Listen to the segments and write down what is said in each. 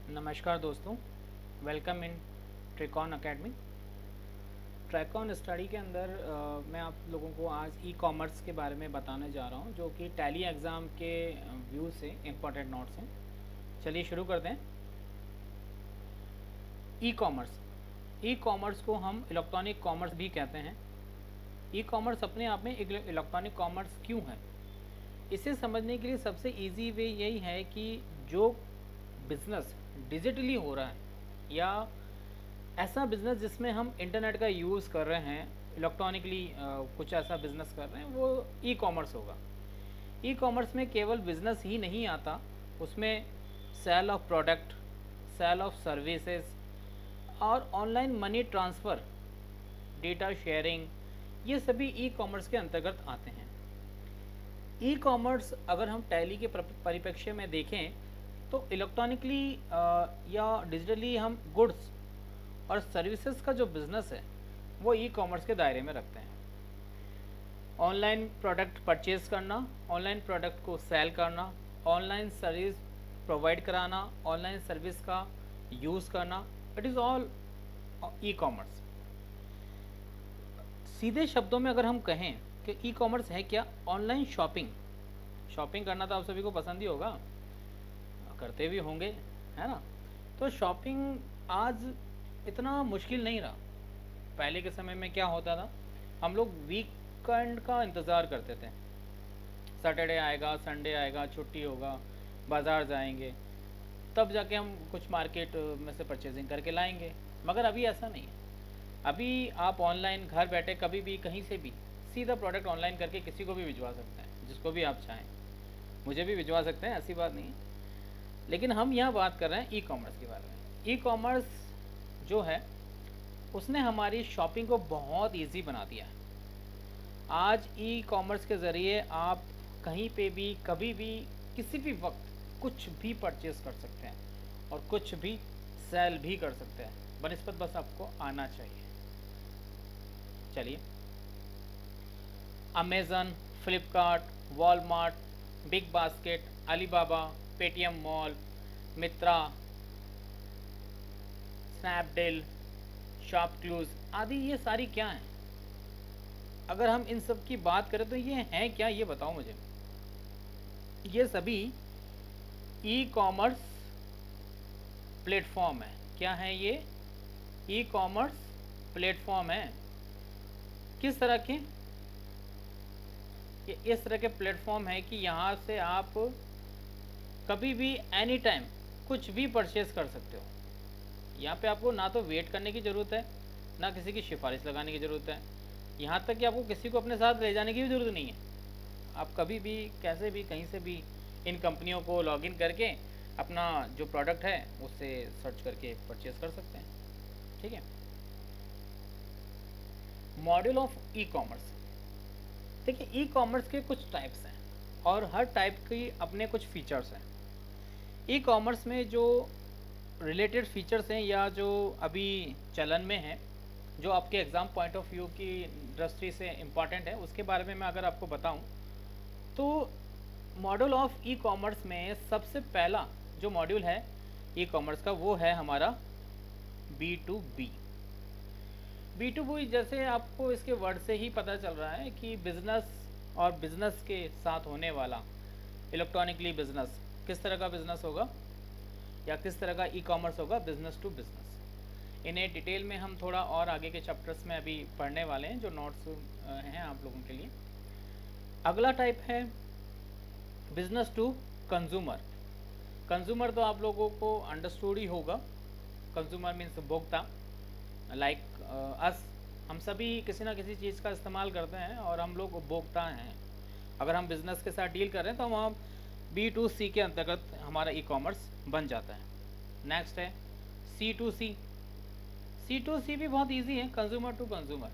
नमस्कार दोस्तों, welcome in ट्रिकॉन academy. ट्रिकॉन study के अंदर मैं आप लोगों को आज ई कॉमर्स के बारे में बताने जा रहा हूं, जो कि टैली एग्ज़ाम के व्यू से इम्पोर्टेंट नोट्स हैं। चलिए शुरू करते हैं। ई कॉमर्स, ई कॉमर्स को हम इलेक्ट्रॉनिक कॉमर्स भी कहते हैं। ई कॉमर्स अपने आप में एक इलेक्ट्रॉनिक कॉमर्स क्यों है, इसे समझने के लिए सबसे इजी वे यही है कि जो बिज़नेस डिजिटली हो रहा है या ऐसा बिज़नेस जिसमें हम इंटरनेट का यूज़ कर रहे हैं, इलेक्ट्रॉनिकली कुछ ऐसा बिज़नेस कर रहे हैं, वो ई कॉमर्स होगा। ई कॉमर्स में केवल बिज़नेस ही नहीं आता, उसमें sale of product, sale of services और online money transfer, data sharing, ये सभी ई कॉमर्स के अंतर्गत आते हैं। ई कॉमर्स अगर हम टैली के परिप्रेक्ष्य में देखें तो इलेक्ट्रॉनिकली या डिजिटली हम गुड्स और सर्विसेज का जो बिज़नेस है वो ई कॉमर्स के दायरे में रखते हैं। ऑनलाइन प्रोडक्ट परचेज़ करना, ऑनलाइन प्रोडक्ट को सेल करना, ऑनलाइन सर्विस प्रोवाइड कराना, ऑनलाइन सर्विस का यूज़ करना, it is all e commerce. सीधे शब्दों में अगर हम कहें कि ई कॉमर्स है क्या, ऑनलाइन शॉपिंग। शॉपिंग करना तो आप सभी को पसंद ही होगा, करते भी होंगे, है ना। तो शॉपिंग आज इतना मुश्किल नहीं रहा। पहले के समय में क्या होता था, हम लोग वीकेंड का इंतज़ार करते थे। सैटरडे आएगा, संडे आएगा, छुट्टी होगा, बाज़ार जाएंगे, तब जाके हम कुछ मार्केट में से परचेजिंग करके लाएंगे। मगर अभी ऐसा नहीं है। अभी आप ऑनलाइन घर बैठे कभी भी कहीं से भी सीधा प्रोडक्ट ऑनलाइन करके किसी को भी भिजवा सकते हैं, जिसको भी आप चाहें। मुझे भी भिजवा सकते हैं, ऐसी बात नहीं है। लेकिन हम यहाँ बात कर रहे हैं ई कॉमर्स के बारे में। ई कॉमर्स जो है उसने हमारी शॉपिंग को बहुत इजी बना दिया है। आज ई कॉमर्स के ज़रिए आप कहीं पे भी कभी भी किसी भी वक्त कुछ भी परचेज़ कर सकते हैं और कुछ भी सेल भी कर सकते हैं, बनिस्बत बस आपको आना चाहिए। चलिए, Amazon, Flipkart, Walmart, Big Basket, Alibaba, Paytm Mall, Myntra, Snapdeal, ShopClues आदि, ये सारी क्या हैं? अगर हम इन सब की बात करें तो ये हैं क्या, ये बताओ मुझे। ये सभी ई कॉमर्स प्लेटफॉर्म है। क्या है ये? ई कॉमर्स प्लेटफॉर्म है। किस तरह के? ये इस तरह के प्लेटफॉर्म है कि यहाँ से आप कभी भी एनी टाइम कुछ भी परचेज़ कर सकते हो। यहाँ पे आपको ना तो वेट करने की ज़रूरत है, ना किसी की सिफारिश लगाने की ज़रूरत है, यहाँ तक कि आपको किसी को अपने साथ ले जाने की भी ज़रूरत नहीं है। आप कभी भी कैसे भी कहीं से भी इन कंपनियों को लॉगिन करके अपना जो प्रोडक्ट है उससे सर्च करके परचेज़ कर सकते हैं। ठीक है। Module of e commerce. देखिए, ई कॉमर्स के कुछ टाइप्स हैं और हर टाइप की अपने कुछ फीचर्स हैं। ई कॉमर्स में जो रिलेटेड फीचर्स हैं या जो अभी चलन में हैं, जो आपके एग्ज़ाम पॉइंट ऑफ व्यू की दृष्टि से इम्पॉर्टेंट है, उसके बारे में मैं अगर आपको बताऊं तो मॉड्यूल ऑफ ई कॉमर्स में सबसे पहला जो मॉड्यूल है ई कॉमर्स का वो है हमारा B2B। B2B जैसे आपको इसके वर्ड से ही पता चल रहा है कि बिज़नेस और बिज़नेस के साथ होने वाला इलेक्ट्रॉनिकली बिज़नेस किस तरह का बिज़नेस होगा या किस तरह का ई कॉमर्स होगा, बिज़नेस टू बिज़नेस। इन्हें डिटेल में हम थोड़ा और आगे के चैप्टर्स में अभी पढ़ने वाले हैं, जो नोट्स हैं आप लोगों के लिए। अगला टाइप है बिज़नेस टू कंज्यूमर। कंज्यूमर तो आप लोगों को अंडरस्टूड ही होगा। कंज्यूमर मीन्स उपभोक्ता, लाइक अस। हम सभी किसी ना किसी चीज़ का इस्तेमाल करते हैं और हम लोग उपभोक्ता हैं। अगर हम बिज़नेस के साथ डील कर रहे हैं तो हम B2C के अंतर्गत हमारा ई कॉमर्स बन जाता है। नेक्स्ट है C2C। C2C भी बहुत इजी है, कंज्यूमर टू कंज्यूमर।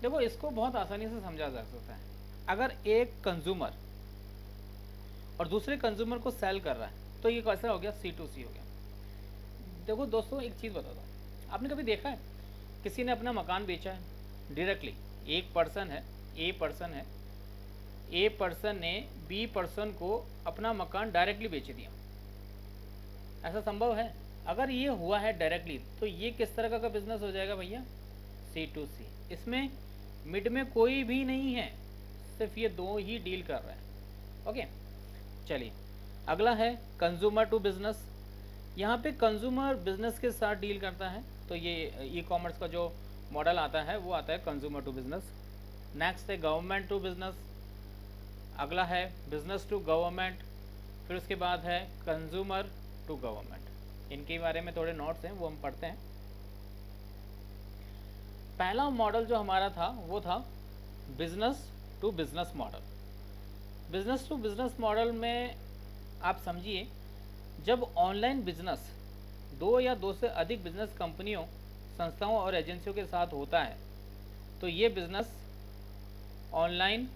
देखो, इसको बहुत आसानी से समझा जा सकता है। अगर एक कंज्यूमर और दूसरे कंज्यूमर को सेल कर रहा है तो ये कैसा हो गया, C2C हो गया। देखो दोस्तों, एक चीज़ बता दो, आपने कभी देखा है किसी ने अपना मकान बेचा है डायरेक्टली? एक पर्सन है, ए पर्सन ने बी पर्सन को अपना मकान डायरेक्टली बेच दिया। ऐसा संभव है? अगर ये हुआ है डायरेक्टली तो ये किस तरह का बिजनेस हो जाएगा भैया, C2C। इसमें मिड में कोई भी नहीं है, सिर्फ ये दो ही डील कर रहे हैं। ओके, चलिए अगला है कंज्यूमर टू बिजनेस। यहाँ पे कंज्यूमर बिजनेस के साथ डील करता है, तो ये ई कॉमर्स का जो मॉडल आता है वो आता है कंज्यूमर टू बिजनेस। नेक्स्ट है गवर्नमेंट टू बिजनेस, अगला है बिजनेस टू गवर्नमेंट, फिर उसके बाद है कंज्यूमर टू गवर्नमेंट। इनके बारे में थोड़े नोट्स हैं वो हम पढ़ते हैं। पहला मॉडल जो हमारा था वो था business to business model. Business to business model में आप समझिए, जब ऑनलाइन बिजनेस दो या दो से अधिक बिजनेस कंपनियों, संस्थाओं और एजेंसियों के साथ होता है तो ये business online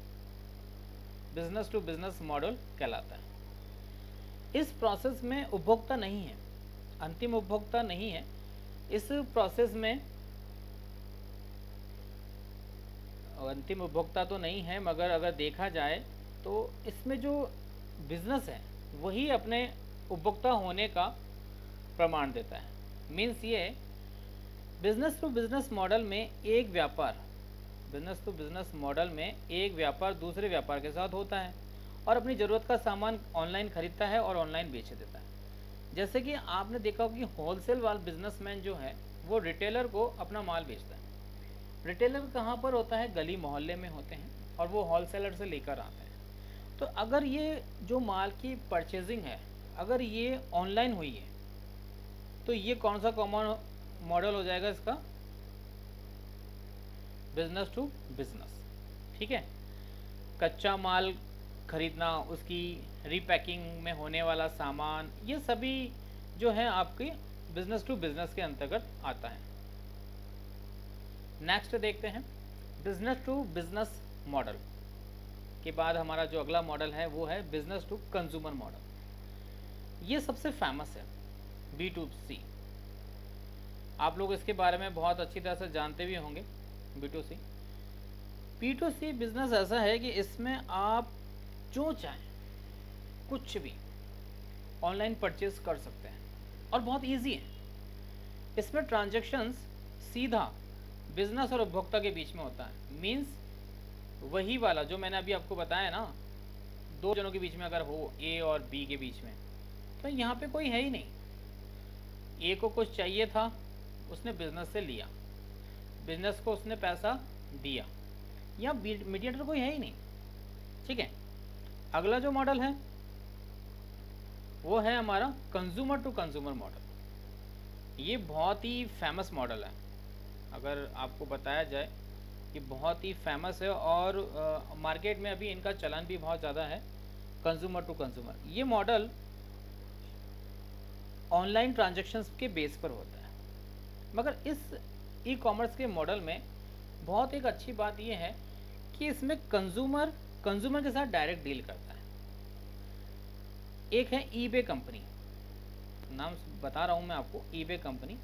business to business model कहलाता है। इस प्रोसेस में उपभोक्ता नहीं है, अंतिम उपभोक्ता नहीं है। इस प्रोसेस में अंतिम उपभोक्ता तो नहीं है, मगर अगर देखा जाए तो इसमें जो बिजनेस है वही अपने उपभोक्ता होने का प्रमाण देता है। मीन्स ये बिजनेस टू बिजनेस मॉडल में एक व्यापार, बिजनेस टू बिजनेस मॉडल में एक व्यापार दूसरे व्यापार के साथ होता है और अपनी ज़रूरत का सामान ऑनलाइन खरीदता है और ऑनलाइन बेच देता है। जैसे कि आपने देखा हो कि होलसेल वाला बिजनेसमैन जो है वो रिटेलर को अपना माल बेचता है। रिटेलर कहाँ पर होता है, गली मोहल्ले में होते हैं और वो होलसेलर से लेकर आते हैं। तो अगर ये जो माल की परचेजिंग है अगर ये ऑनलाइन हुई है तो ये कौन सा कॉमन मॉडल हो जाएगा इसका, बिजनेस टू बिजनेस। ठीक है, कच्चा माल खरीदना, उसकी रीपैकिंग में होने वाला सामान, ये सभी जो है आपके बिजनेस टू बिजनेस के अंतर्गत आता है। नेक्स्ट देखते हैं बिजनेस टू बिजनेस मॉडल के बाद हमारा जो अगला मॉडल है वो है बिजनेस टू कंज्यूमर मॉडल। ये सबसे फेमस है, B2C। आप लोग इसके बारे में बहुत अच्छी तरह से जानते भी होंगे। B2C बिजनेस ऐसा है कि इसमें आप जो चाहें कुछ भी ऑनलाइन परचेज कर सकते हैं और बहुत इजी है। इसमें ट्रांजैक्शंस सीधा बिजनेस और उपभोक्ता के बीच में होता है। मींस वही वाला जो मैंने अभी आपको बताया ना, दो जनों के बीच में अगर हो, A और B के बीच में, तो यहाँ पे कोई है ही नहीं। A को कुछ चाहिए था, उसने बिजनेस से लिया, बिजनेस को उसने पैसा दिया, यहाँ मीडिएटर कोई है ही नहीं। ठीक है, अगला जो मॉडल है वो है हमारा कंज्यूमर टू कंज्यूमर मॉडल। ये बहुत ही फेमस मॉडल है, अगर आपको बताया जाए कि बहुत ही फेमस है और मार्केट में अभी इनका चलन भी बहुत ज़्यादा है। कंज्यूमर टू कंज्यूमर ये मॉडल ऑनलाइन ट्रांजैक्शंस के बेस पर होता है, मगर इस ई कॉमर्स के मॉडल में बहुत एक अच्छी बात यह है कि इसमें कंज्यूमर के साथ डायरेक्ट डील करता है। एक है ईबे कंपनी, नाम बता रहा हूँ मैं आपको, ईबे कंपनी।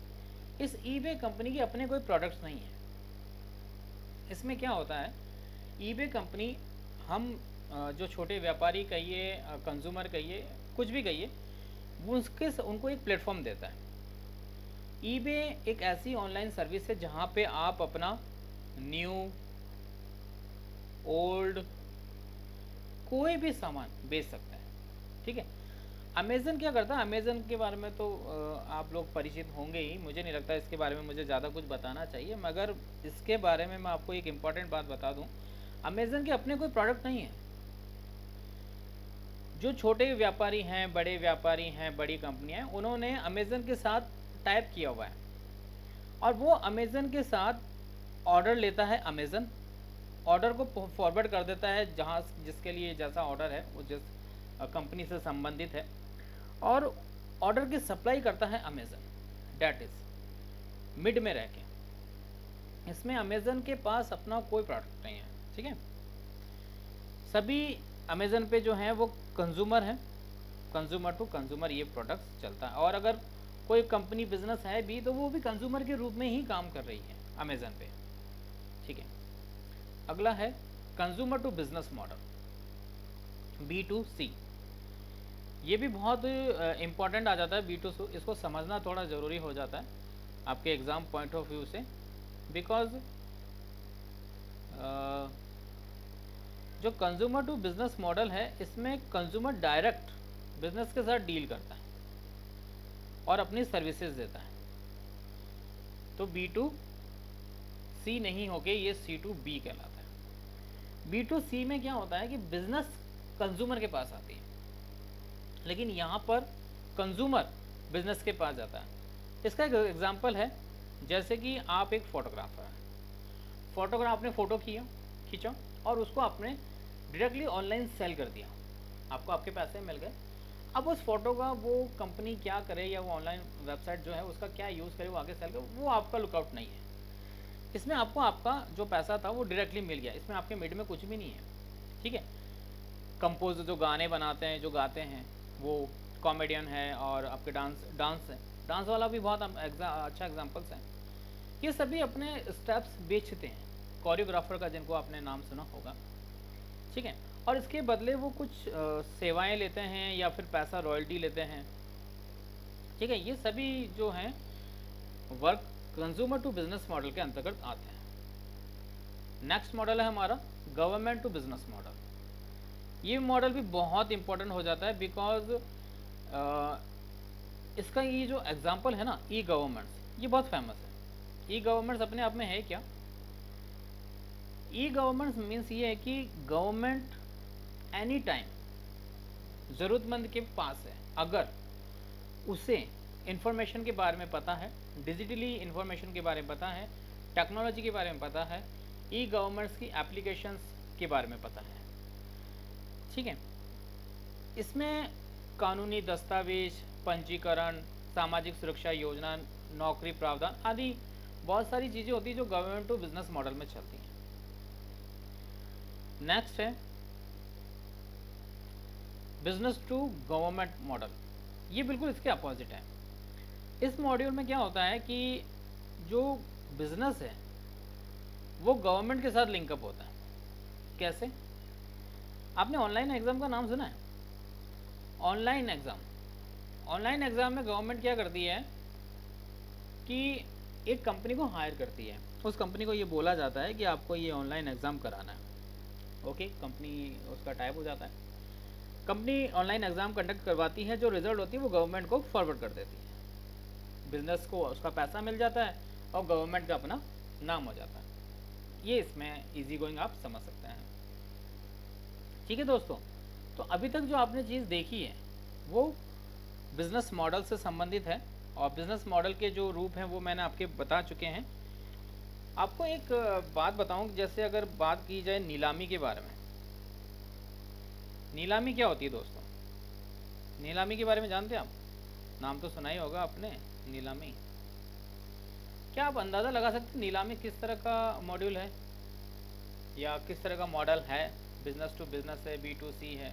इस ईबे कंपनी के अपने कोई प्रोडक्ट्स नहीं है। इसमें क्या होता है, ईबे कंपनी हम जो छोटे व्यापारी कहिए, कंज्यूमर कहिए, कुछ भी कहिए, वो उनको एक प्लेटफॉर्म देता है। ईबे एक ऐसी ऑनलाइन सर्विस है जहाँ पे आप अपना न्यू ओल्ड कोई भी सामान बेच सकते हैं। ठीक है, अमेज़न क्या करता है, अमेज़न के बारे में तो आप लोग परिचित होंगे ही, मुझे नहीं लगता इसके बारे में मुझे ज़्यादा कुछ बताना चाहिए, मगर इसके बारे में मैं आपको एक इम्पॉर्टेंट बात बता दूं, अमेज़न के अपने कोई प्रोडक्ट नहीं है। जो छोटे व्यापारी हैं, बड़े व्यापारी हैं, बड़ी कंपनियां हैं, उन्होंने अमेज़न के साथ टाइप किया हुआ है और वो अमेज़न के साथ ऑर्डर लेता है। अमेज़न ऑर्डर को फॉरवर्ड कर देता है जहाँ जिसके लिए जैसा ऑर्डर है वो जिस कंपनी से संबंधित है, और ऑर्डर की सप्लाई करता है अमेज़न। डैट इज़ मिड में रह के। इसमें अमेज़न के पास अपना कोई प्रोडक्ट नहीं है। ठीक है, सभी अमेज़न पे जो हैं वो कंज्यूमर हैं, कंज्यूमर टू कंज्यूमर ये प्रोडक्ट्स चलता है। और अगर कोई कंपनी बिजनेस है भी तो वो भी कंज्यूमर के रूप में ही काम कर रही है अमेज़न पे। ठीक है, अगला है consumer to business model, B2C। ये भी बहुत इम्पॉर्टेंट आ जाता है B2C, इसको समझना थोड़ा ज़रूरी हो जाता है आपके एग्ज़ाम पॉइंट ऑफ व्यू से, बिकॉज जो कंज्यूमर टू बिजनेस मॉडल है इसमें कंज्यूमर डायरेक्ट बिजनेस के साथ डील करता है और अपनी सर्विसेज देता है। तो B2C नहीं होके ये C2B कहलाता है। B2C में क्या होता है कि बिजनेस कंज्यूमर के पास आती है, लेकिन यहाँ पर कंज्यूमर बिजनेस के पास जाता है। इसका एक एग्जांपल है, जैसे कि आप एक फोटोग्राफर हैं, फोटोग्राफ ने फ़ोटो खींचा और उसको आपने डायरेक्टली ऑनलाइन सेल कर दिया, आपको आपके पैसे मिल गए। अब उस फोटो का वो कंपनी क्या करे या वो ऑनलाइन वेबसाइट जो है उसका क्या यूज़ करे, वो आगे सेल करे, वो आपका लुकआउट नहीं है। इसमें आपको आपका जो पैसा था वो डायरेक्टली मिल गया, इसमें आपके मिड में कुछ भी नहीं है, ठीक है। कंपोज जो गाने बनाते हैं, जो गाते हैं, वो कॉमेडियन है, और आपके डांस वाला भी बहुत अच्छा एग्जांपल्स है। ये सभी अपने स्टेप्स बेचते हैं, कोरियोग्राफर का जिनको आपने नाम सुना होगा, ठीक है। और इसके बदले वो कुछ सेवाएं लेते हैं या फिर पैसा रॉयल्टी लेते हैं, ठीक है। ये सभी जो हैं work consumer to business model के अंतर्गत आते हैं। नेक्स्ट मॉडल है हमारा गवर्नमेंट टू बिजनेस मॉडल। ये मॉडल भी बहुत इंपॉर्टेंट हो जाता है, बिकॉज इसका ये जो एग्जांपल है ना, ई गवर्नमेंट्स, ये बहुत फेमस है। ई गवर्नमेंट्स अपने आप में है क्या? ई गवर्नमेंट्स मीन्स ये है कि गवर्नमेंट एनी टाइम ज़रूरतमंद के पास है, अगर उसे इंफॉर्मेशन के बारे में पता है, डिजिटली इंफॉर्मेशन के बारे में पता है, टेक्नोलॉजी के बारे में पता है, ई गवर्नमेंट्स की एप्लीकेशंस के बारे में पता है, ठीक है। इसमें कानूनी दस्तावेज, पंजीकरण, सामाजिक सुरक्षा योजना, नौकरी प्रावधान आदि बहुत सारी चीज़ें होती हैं जो गवर्नमेंट टू बिजनेस मॉडल में चलती हैं। नेक्स्ट है बिजनेस टू गवर्नमेंट मॉडल। ये बिल्कुल इसके अपोजिट है। इस मॉड्यूल में क्या होता है कि जो बिजनेस है वो गवर्नमेंट के साथ लिंकअप होता है। कैसे? आपने ऑनलाइन एग्ज़ाम का नाम सुना है? ऑनलाइन एग्ज़ाम में गवर्नमेंट क्या करती है कि एक कंपनी को हायर करती है, उस कंपनी को ये बोला जाता है कि आपको ये ऑनलाइन एग्ज़ाम कराना है। ओके, कंपनी उसका टाइप हो जाता है, कंपनी ऑनलाइन एग्ज़ाम कंडक्ट करवाती है, जो रिज़ल्ट होती है वो गवर्नमेंट को फॉरवर्ड कर देती है। बिजनेस को उसका पैसा मिल जाता है और गवर्नमेंट का अपना नाम हो जाता है। ये इसमें इजी गोइंग आप समझ सकते हैं, ठीक है दोस्तों। तो अभी तक जो आपने चीज़ देखी है वो बिज़नेस मॉडल से संबंधित है, और बिज़नेस मॉडल के जो रूप हैं वो मैंने आपके बता चुके हैं। आपको एक बात बताऊं, जैसे अगर बात की जाए नीलामी के बारे में। नीलामी क्या होती है दोस्तों? नीलामी के बारे में जानते हैं आप? नाम तो सुना ही होगा आपने, नीलामी। क्या आप अंदाज़ा लगा सकते हैं नीलामी किस तरह का मॉड्यूल है या किस तरह का मॉडल है? बिजनेस टू बिजनेस है, B2C है,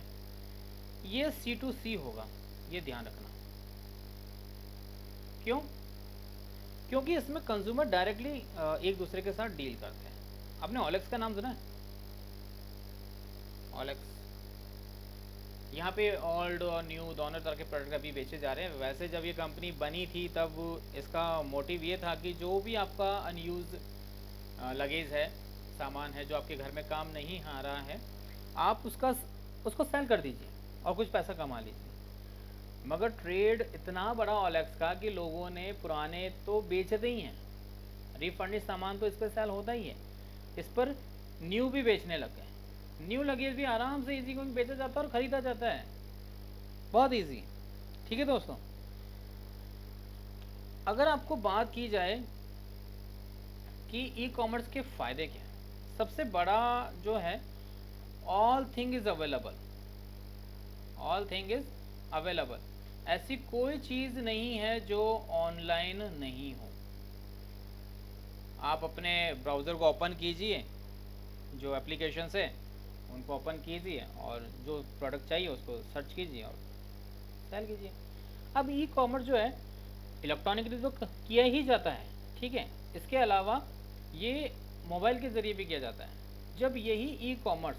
ये C2C होगा, ये ध्यान रखना। क्यों? क्योंकि इसमें कंज्यूमर डायरेक्टली एक दूसरे के साथ डील करते हैं। आपने ओलेक्स का नाम सुना है? ओलेक्स, यहाँ पे ओल्ड और न्यू दोनों तरह के प्रोडक्ट अभी बेचे जा रहे हैं। वैसे जब ये कंपनी बनी थी तब इसका मोटिव ये था कि जो भी आपका अनयूज लगेज है, सामान है जो आपके घर में काम नहीं आ रहा है, आप उसको सेल कर दीजिए और कुछ पैसा कमा लीजिए। मगर ट्रेड इतना बड़ा ओलेक्स का कि लोगों ने पुराने तो बेचते ही हैं, रिफंडिश सामान तो इस पर सेल होता ही है, इस पर न्यू भी बेचने लग गए। न्यू लगेज भी आराम से इजी गोइंग बेचा जाता है और ख़रीदा जाता है, बहुत इजी, ठीक है दोस्तों। अगर आपको बात की जाए कि ई कॉमर्स के फ़ायदे क्या हैं, सबसे बड़ा जो है all thing is available. All thing is available, ऐसी कोई चीज़ नहीं है जो ऑनलाइन नहीं हो। आप अपने ब्राउज़र को ओपन कीजिए, जो एप्लीकेशंस है उनको ओपन कीजिए और जो प्रोडक्ट चाहिए उसको सर्च कीजिए और सेल कीजिए। अब ई कॉमर्स जो है इलेक्ट्रॉनिकली तो किया ही जाता है, ठीक है। इसके अलावा ये मोबाइल के ज़रिए भी किया जाता है। जब यही ई कॉमर्स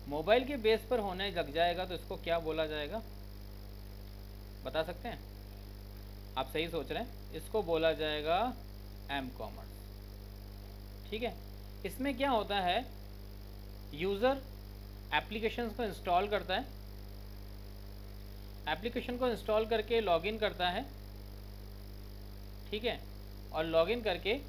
मोबाइल के बेस पर होने लग जाएगा तो इसको क्या बोला जाएगा? बता सकते हैं? आप सही सोच रहे हैं, इसको बोला जाएगा एम कॉमर्स। ठीक है, इसमें क्या होता है, यूज़र एप्लीकेशंस को इंस्टॉल करता है, एप्लीकेशन को इंस्टॉल करके लॉगिन करता है, ठीक है, और लॉगिन करके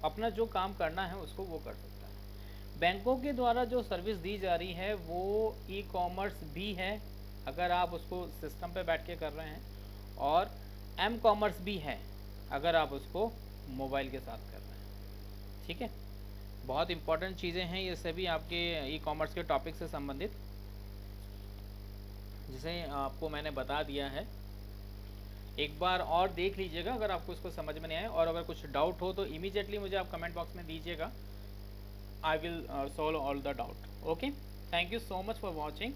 अपना जो काम करना है उसको वो कर सकता है। बैंकों के द्वारा जो सर्विस दी जा रही है वो ई कॉमर्स भी है, अगर आप उसको सिस्टम पे बैठ के कर रहे हैं, और एम कॉमर्स भी है अगर आप उसको मोबाइल के साथ कर रहे हैं। ठीक है, बहुत इंपॉर्टेंट चीज़ें हैं ये सभी आपके ई कॉमर्स के टॉपिक से संबंधित, जिसे आपको मैंने बता दिया है। एक बार और देख लीजिएगा अगर आपको इसको समझ में नहीं आए, और अगर कुछ डाउट हो तो इमीडिएटली मुझे आप कमेंट बॉक्स में दीजिएगा। I will solve all the doubt. Okay, thank you so much for watching.